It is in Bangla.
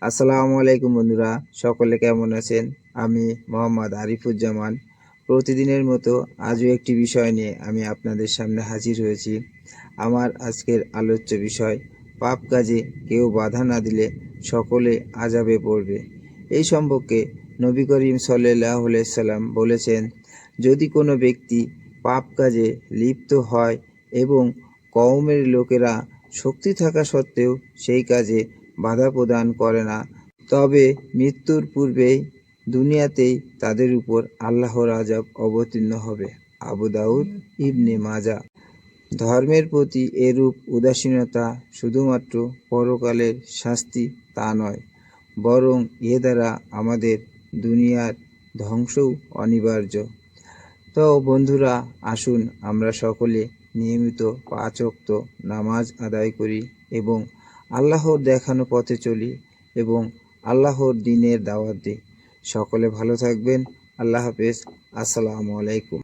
আসসালামু আলাইকুম বন্ধুরা, সকলে কেমন আছেন? আমি মোহাম্মদ আরিফুজ্জামান। প্রতিদিনের মতো আজও একটি বিষয় নিয়ে আমি আপনাদের সামনে হাজির হয়েছি। আমার আজকের আলোচ্য বিষয়, পাপ কাজে কেউ বাধা না দিলে সকলে আযাবে পড়বে। এই সম্পর্কে নবী করিম সাল্লাল্লাহু আলাইহি সাল্লাম বলেছেন, যদি কোনো ব্যক্তি পাপ কাজে লিপ্ত হয় এবং কওমের লোকেরা শক্তি থাকা সত্ত্বেও সেই কাজে বাধা প্রদান করে না, তবে মৃত্যুর পূর্বেই দুনিয়াতেই তাদের উপর আল্লাহর আযাব অবতীর্ণ হবে। আবু দাউদ, ইবনে মাজাহ। ধর্মের প্রতি এরূপ উদাসীনতা শুধুমাত্র পরকালের শাস্তি তা নয়, বরং এ দ্বারা আমাদের দুনিয়ার ধ্বংসও অনিবার্য। তো বন্ধুরা, আসুন আমরা সকলে নিয়মিত ৫ ওয়াক্ত নামাজ আদায় করি এবং আল্লাহর দেখানো পথে চলি এবং আল্লাহর দ্বীনের দাওয়াত দিই। সকলে ভালো থাকবেন। আল্লাহ হাফেজ। আসসালামু আলাইকুম।